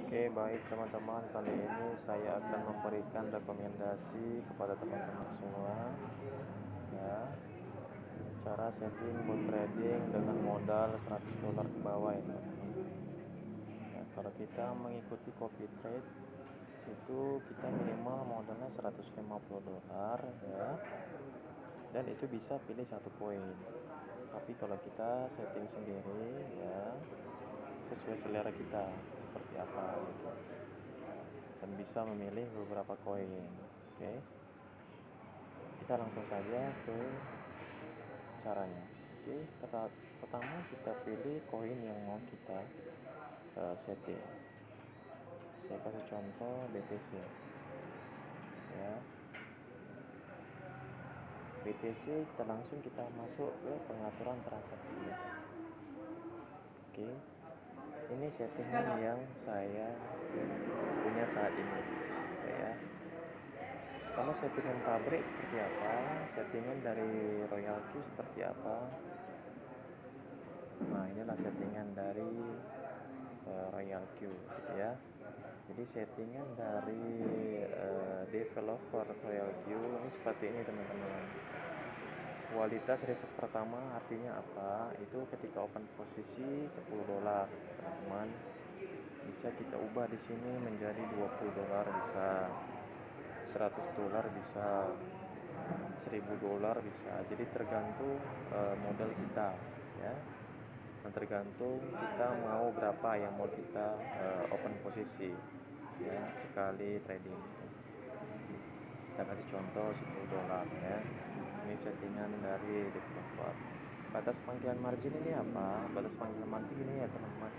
Oke, baik teman-teman, kali ini saya akan memberikan rekomendasi kepada teman-teman semua ya, cara setting bot trading dengan modal $100 ke bawah ya teman-teman. Ya, kalau kita mengikuti copy trade itu kita minimal modalnya $150 ya, dan itu bisa pilih satu poin. Tapi kalau kita setting sendiri ya, sesuai selera kita seperti apa gitu, dan bisa memilih beberapa koin. Oke, kita langsung saja ke caranya. Oke, pertama kita pilih koin yang mau kita setting. Saya kasih contoh BTC ya. BTC kita langsung masuk ke pengaturan transaksi. Oke, ini settingan yang saya punya saat ini ya. Kalau settingan pabrik seperti apa, settingan dari Royal Q seperti apa. Nah, inilah settingan dari Royal Q gitu ya. Jadi settingan dari developer Royal Q ini seperti ini teman-teman. Kualitas reset pertama artinya apa? Itu ketika open posisi $10 teman-teman, bisa kita ubah di sini menjadi $20 bisa, $100 bisa, $1000 bisa. Jadi tergantung modal kita ya, dan tergantung kita mau berapa yang mau kita open posisi ya sekali trading. Kita kasih contoh $10 ya. Ini settingan dari developer. Batas panggilan margin ini apa? Batas panggilan margin ini ya teman-teman,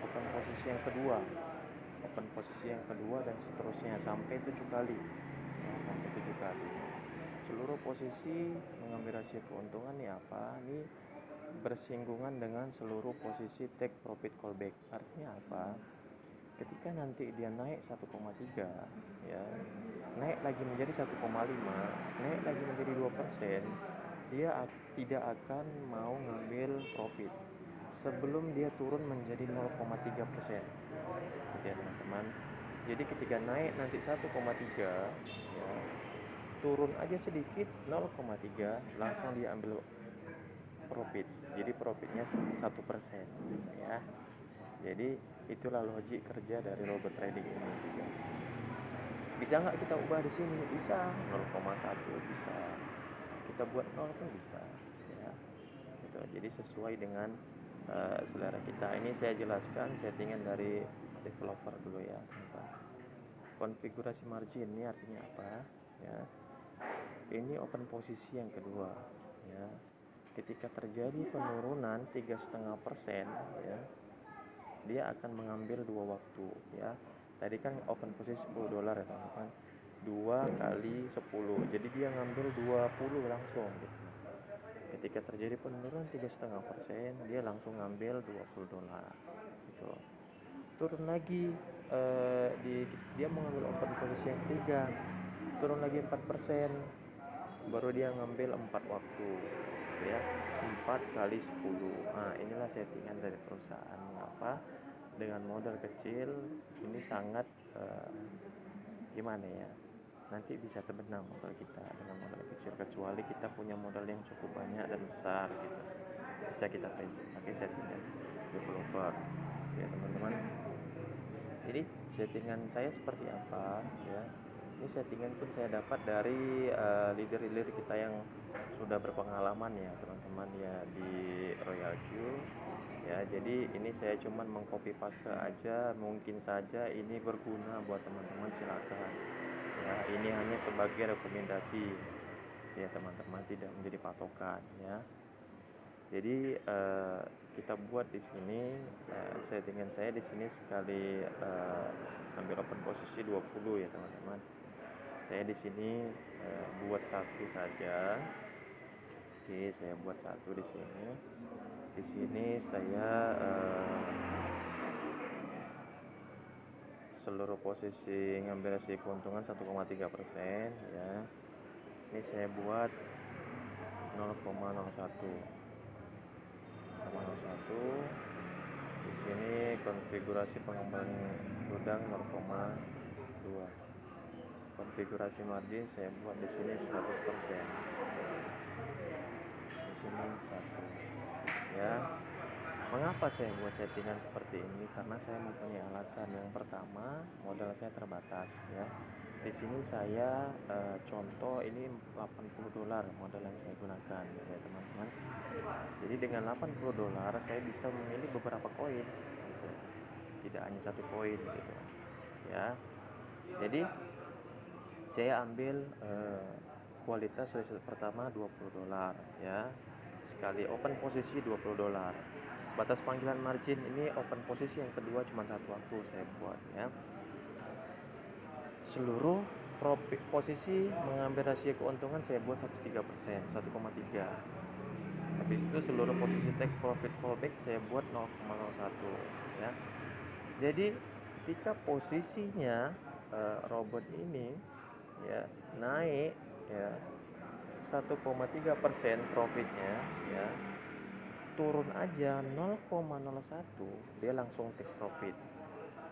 open posisi yang kedua, dan seterusnya sampai 7 kali ya, sampai 7 kali. Seluruh posisi mengambil rasio keuntungan nih apa? Ini bersinggungan dengan seluruh posisi take profit callback. Artinya apa? Ketika nanti dia naik 1,3 ya, naik lagi menjadi 1,5, naik lagi menjadi 2%, dia tidak akan mau ngambil profit sebelum dia turun menjadi 0,3%. Gitu ya teman-teman. Jadi ketika naik nanti 1,3 ya, turun aja sedikit 0,3 langsung dia ambil profit. Jadi profitnya 1% ya. Jadi itulah logik kerja dari robot trading ini juga. Bisa nggak kita ubah di sini? Bisa, 0,1 bisa, kita buat 0 pun bisa ya. Gitu. Jadi sesuai dengan selera kita. Ini saya jelaskan settingan dari developer dulu ya. Konfigurasi margin ini artinya apa ya? Ini open posisi yang kedua ya. Ketika terjadi penurunan 3,5% ya, dia akan mengambil 2 waktu ya. Tadi kan open posisi $10 ya teman-teman, 2 kali 10, jadi dia ngambil 20 langsung gitu. Ketika terjadi penurunan 3,5%, dia langsung ngambil $20 gitu. Turun lagi dia mengambil open posisi yang ketiga, turun lagi 4%, baru dia ngambil 4 waktu ya, 4 kali 10. Nah, inilah settingan dari perusahaan apa, dengan modal kecil ini sangat gimana ya, nanti bisa terbenam modal kita dengan modal kecil, kecuali kita punya modal yang cukup banyak dan besar gitu, bisa kita pakai settingan developer ya teman-teman. Jadi settingan saya seperti apa ya, ini settingan pun saya dapat dari leader-leader kita yang sudah berpengalaman ya teman-teman ya di Royal Q ya. Jadi ini saya cuman mengcopy paste aja, mungkin saja ini berguna buat teman-teman, silakan ya. Ini hanya sebagai rekomendasi ya teman-teman, tidak menjadi patokan ya. Jadi kita buat di sini settingan saya di sini sekali ambil open posisi 20 ya teman-teman. Saya di sini buat satu saja. Oke, saya buat satu di sini. Di sini saya seluruh posisi ngambil resiko keuntungan 1,3% ya. Ini saya buat 0,01. Di sini konfigurasi pengembangan gudang 0,2. Konfigurasi margin saya buat di sini 100%. Di sini 1. Ya. Mengapa saya buat settingan seperti ini? Karena saya mempunyai alasan. Yang pertama, modal saya terbatas ya. Di sini saya contoh ini $80 modal yang saya gunakan ya teman-teman. Jadi dengan $80 saya bisa memilih beberapa koin gitu. Tidak hanya satu koin gitu. Ya. Jadi saya ambil kualitas pertama $20 ya. Sekali open posisi $20. Batas panggilan margin ini open posisi yang kedua cuma satu waktu saya buat ya. Seluruh posisi mengambil rasio keuntungan saya buat 1,3%, 1,3. Habis itu seluruh posisi take profit fallback saya buat 0,01 ya. Jadi ketika posisinya robot ini ya naik ya 1,3% profitnya ya, turun aja 0,01 dia langsung take profit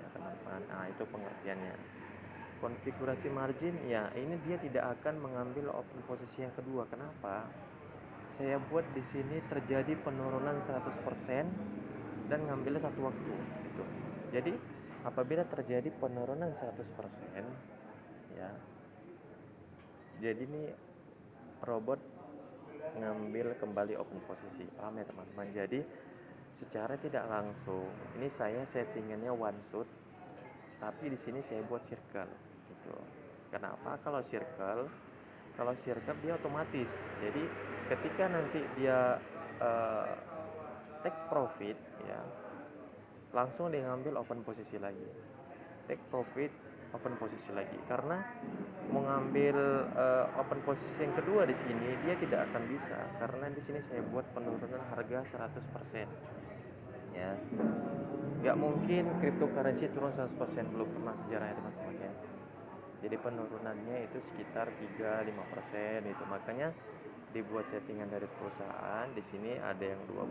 ya teman-teman. Nah itu pengertiannya. Konfigurasi margin ya ini dia tidak akan mengambil open posisi yang kedua. Kenapa? Saya buat di sini terjadi penurunan 100% dan ngambilnya satu waktu gitu. Jadi apabila terjadi penurunan 100% ya, jadi ini robot ngambil kembali open posisi, paham ya teman-teman? Jadi secara tidak langsung ini saya settingannya one shot, tapi di sini saya buat circle gitu. Kenapa? Kalau circle dia otomatis. Jadi ketika nanti dia take profit ya, langsung dia ngambil open posisi lagi. Take profit, open posisi lagi. Karena mengambil open posisi yang kedua di sini dia tidak akan bisa karena di sini saya buat penurunan harga 100% ya. Nggak mungkin cryptocurrency turun 100%, belum pernah sejarahnya teman-teman ya. Jadi penurunannya itu sekitar 3-5% itu. Makanya dibuat settingan dari perusahaan. Di sini ada yang 2%,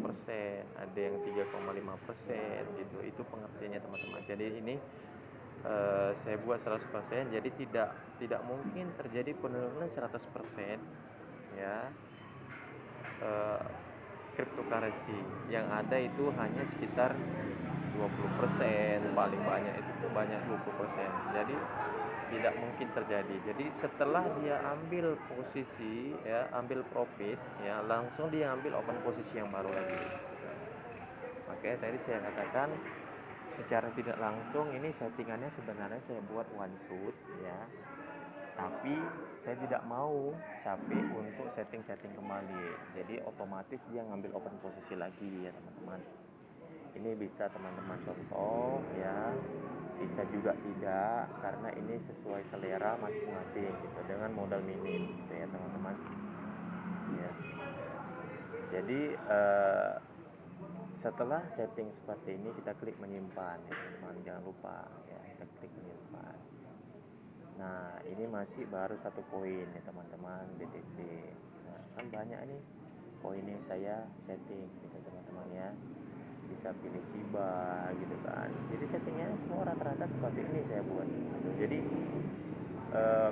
ada yang 3,5% gitu. Itu pengertiannya teman-teman. Jadi ini saya buat 100%, jadi tidak mungkin terjadi penurunan 100% ya. Cryptocurrency yang ada itu hanya sekitar 20%, paling banyak itu banyak 20%. Jadi tidak mungkin terjadi. Jadi setelah dia ambil posisi ya, ambil profit ya, langsung dia ambil open posisi yang baru lagi. Makanya tadi saya katakan secara tidak langsung ini settingannya sebenarnya saya buat one shot ya. Tapi saya tidak mau capek untuk setting kembali. Jadi otomatis dia ngambil open posisi lagi ya teman-teman. Ini bisa teman-teman contoh ya, bisa juga tidak karena ini sesuai selera masing-masing gitu dengan modal minim gitu ya teman-teman ya. Jadi setelah setting seperti ini kita klik menyimpan ya teman-teman, jangan lupa ya kita klik menyimpan. Nah ini masih baru satu koin ya teman-teman, BTC. Nah kan banyak nih koin yang saya setting gitu teman-teman ya, bisa pilih Shiba gitu kan. Jadi settingnya semua rata-rata seperti ini saya buat gitu. Jadi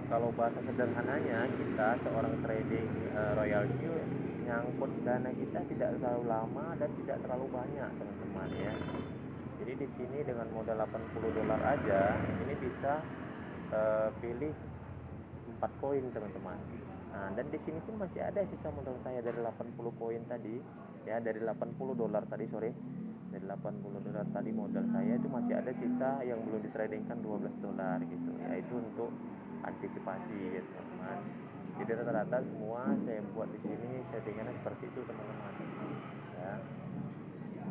kalau bahasa sederhananya kita seorang trading royalty nyangkut dana kita tidak terlalu lama dan tidak terlalu banyak teman-teman ya. Jadi di sini dengan modal $80 aja ini bisa pilih 4 koin teman-teman. Nah, dan di sini pun masih ada sisa modal saya dari 80 koin tadi ya, dari $80 tadi sorry. Dari $80 tadi modal saya itu masih ada sisa yang belum ditradingkan $12 gitu ya, itu untuk antisipasi ya teman-teman. Jadi rata-rata semua saya buat di sini settingannya seperti itu teman-teman ya.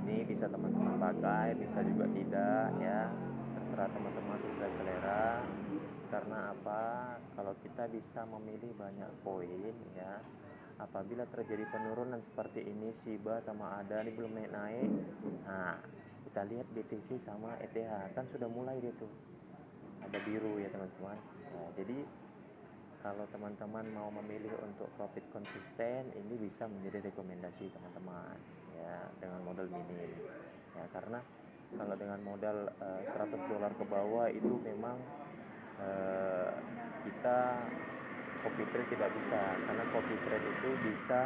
Ini bisa teman-teman pakai, bisa juga tidak ya, terserah teman-teman sesuai selera. Karena apa? Kalau kita bisa memilih banyak koin ya, apabila terjadi penurunan seperti ini, Shiba sama ADA ini belum naik-naik. Nah, kita lihat BTC sama ETH kan sudah mulai dia tuh. Ada biru ya teman-teman. Nah, jadi kalau teman-teman mau memilih untuk profit konsisten, ini bisa menjadi rekomendasi teman-teman ya dengan modal minim. Ya, karena Kalau dengan modal $100 ke bawah itu memang kita copy trade tidak bisa, karena copy trade itu bisa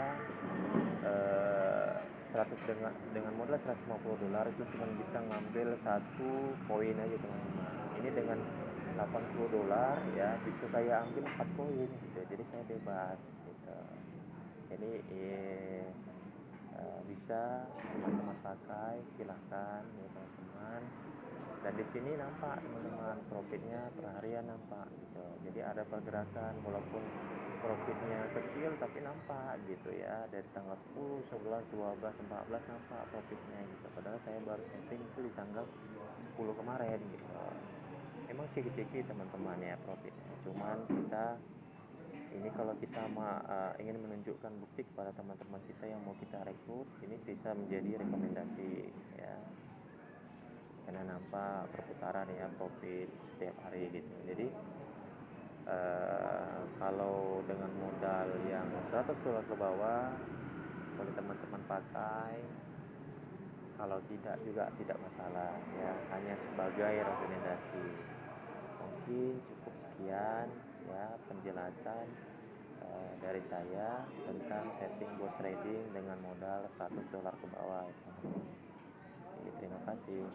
100 dengan modal $150 itu cuma bisa ngambil satu koin aja teman-teman. Ini dengan $80 ya bisa saya ambil 4 koin gitu, jadi saya bebas gitu. Jadi bisa teman-teman pakai, silahkan ya teman-teman. Dan di sini nampak teman-teman profitnya per harian nampak gitu. Jadi ada pergerakan walaupun profitnya kecil tapi nampak gitu ya, dari tanggal 10, 11, 12, 14 nampak profitnya gitu. Padahal saya baru setting itu di tanggal 10 kemarin gitu. Emang sedikit-sedikit teman-teman ya profitnya. Cuman kita ini kalau kita ingin menunjukkan bukti kepada teman-teman kita yang mau kita rekrut, ini bisa menjadi rekomendasi ya, karena nampak perputaran ya profit setiap hari gitu. Jadi kalau dengan modal yang $100 ke bawah boleh teman-teman pakai, kalau tidak juga tidak masalah ya, hanya sebagai rekomendasi. Mungkin cukup sekian ya penjelasan dari saya tentang setting bot trading dengan modal $100 ke bawah. Jadi, terima kasih.